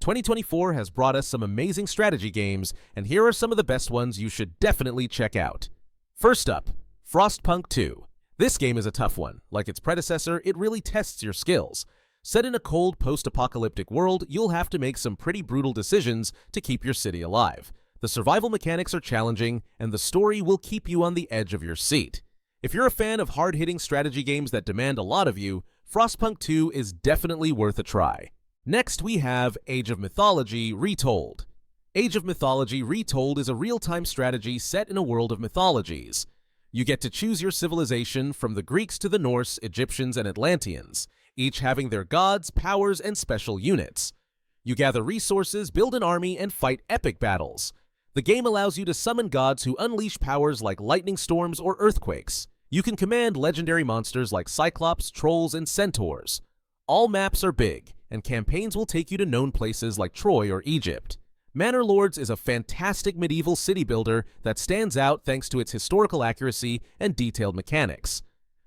2024 has brought us some amazing strategy games, and here are some of the best ones you should definitely check out. First up, Frostpunk 2. This game is a tough one. Like its predecessor, it really tests your skills. Set in a cold post-apocalyptic world, you'll have to make some pretty brutal decisions to keep your city alive. The survival mechanics are challenging, and the story will keep you on the edge of your seat. If you're a fan of hard-hitting strategy games that demand a lot of you, Frostpunk 2 is definitely worth a try. Next, we have Age of Mythology Retold. Age of Mythology Retold is a real-time strategy set in a world of mythologies. You get to choose your civilization from the Greeks to the Norse, Egyptians, and Atlanteans, each having their gods, powers, and special units. You gather resources, build an army, and fight epic battles. The game allows you to summon gods who unleash powers like lightning storms or earthquakes. You can command legendary monsters like Cyclops, trolls, and centaurs. All maps are big, and campaigns will take you to known places like Troy or Egypt. Manor Lords is a fantastic medieval city builder that stands out thanks to its historical accuracy and detailed mechanics.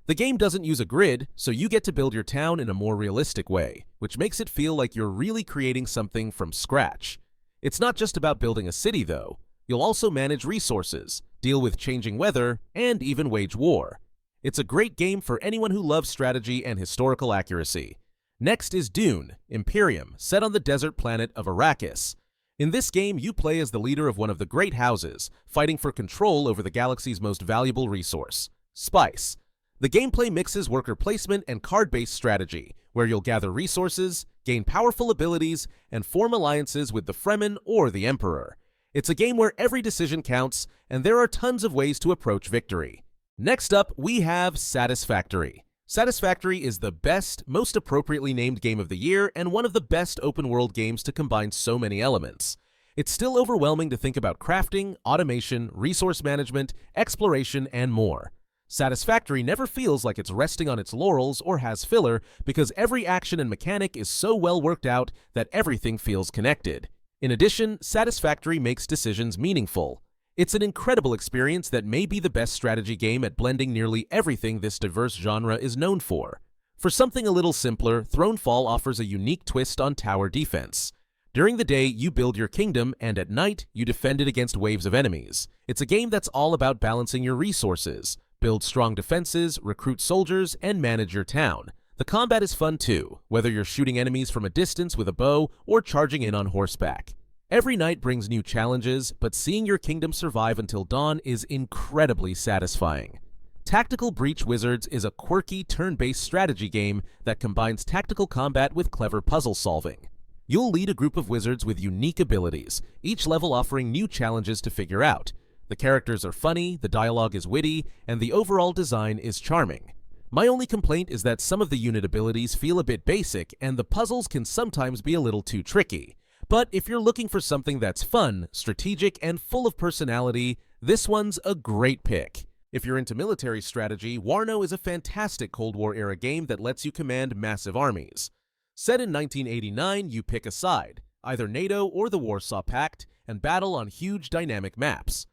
The game doesn't use a grid, so you get to build your town in a more realistic way, which makes it feel like you're really creating something from scratch. It's not just about building a city, though. You'll also manage resources, deal with changing weather, and even wage war. It's a great game for anyone who loves strategy and historical accuracy. Next is Dune, Imperium, set on the desert planet of Arrakis. In this game, you play as the leader of one of the great houses, fighting for control over the galaxy's most valuable resource, spice. The gameplay mixes worker placement and card-based strategy, where you'll gather resources, gain powerful abilities, and form alliances with the Fremen or the Emperor. It's a game where every decision counts, and there are tons of ways to approach victory. Next up, we have Satisfactory. Satisfactory is the best, most appropriately named game of the year and one of the best open-world games to combine so many elements. It's still overwhelming to think about crafting, automation, resource management, exploration, and more. Satisfactory never feels like it's resting on its laurels or has filler because every action and mechanic is so well worked out that everything feels connected. In addition, Satisfactory makes decisions meaningful. It's an incredible experience that may be the best strategy game at blending nearly everything this diverse genre is known for. For something a little simpler, Thronefall offers a unique twist on tower defense. During the day, you build your kingdom, and at night, you defend it against waves of enemies. It's a game that's all about balancing your resources. Build strong defenses, recruit soldiers, and manage your town. The combat is fun too, whether you're shooting enemies from a distance with a bow or charging in on horseback. Every night brings new challenges, but seeing your kingdom survive until dawn is incredibly satisfying. Tactical Breach Wizards is a quirky turn-based strategy game that combines tactical combat with clever puzzle solving. You'll lead a group of wizards with unique abilities, each level offering new challenges to figure out. The characters are funny, the dialogue is witty, and the overall design is charming. My only complaint is that some of the unit abilities feel a bit basic, and the puzzles can sometimes be a little too tricky. But if you're looking for something that's fun, strategic, and full of personality, this one's a great pick. If you're into military strategy, WARNO is a fantastic Cold War-era game that lets you command massive armies. Set in 1989, you pick a side, either NATO or the Warsaw Pact, and battle on huge dynamic maps.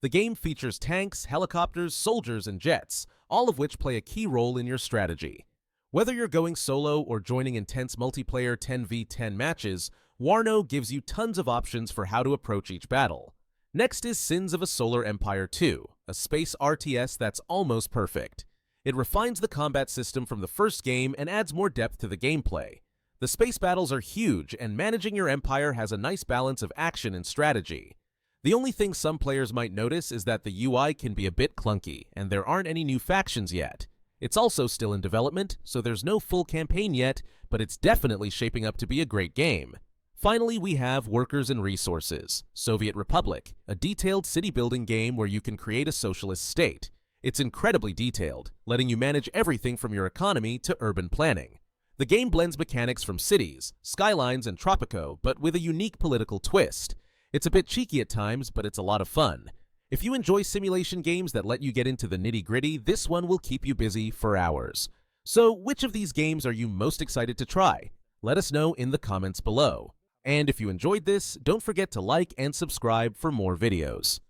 The game features tanks, helicopters, soldiers, and jets, all of which play a key role in your strategy. Whether you're going solo or joining intense multiplayer 10v10 matches, WARNO gives you tons of options for how to approach each battle. Next is Sins of a Solar Empire 2, a space RTS that's almost perfect. It refines the combat system from the first game and adds more depth to the gameplay. The space battles are huge, and managing your empire has a nice balance of action and strategy. The only thing some players might notice is that the UI can be a bit clunky, and there aren't any new factions yet. It's also still in development, so there's no full campaign yet, but it's definitely shaping up to be a great game. Finally, we have Workers and Resources, Soviet Republic, a detailed city-building game where you can create a socialist state. It's incredibly detailed, letting you manage everything from your economy to urban planning. The game blends mechanics from cities, skylines, and Tropico, but with a unique political twist. It's a bit cheeky at times, but it's a lot of fun. If you enjoy simulation games that let you get into the nitty-gritty, this one will keep you busy for hours. So, which of these games are you most excited to try? Let us know in the comments below. And if you enjoyed this, don't forget to like and subscribe for more videos.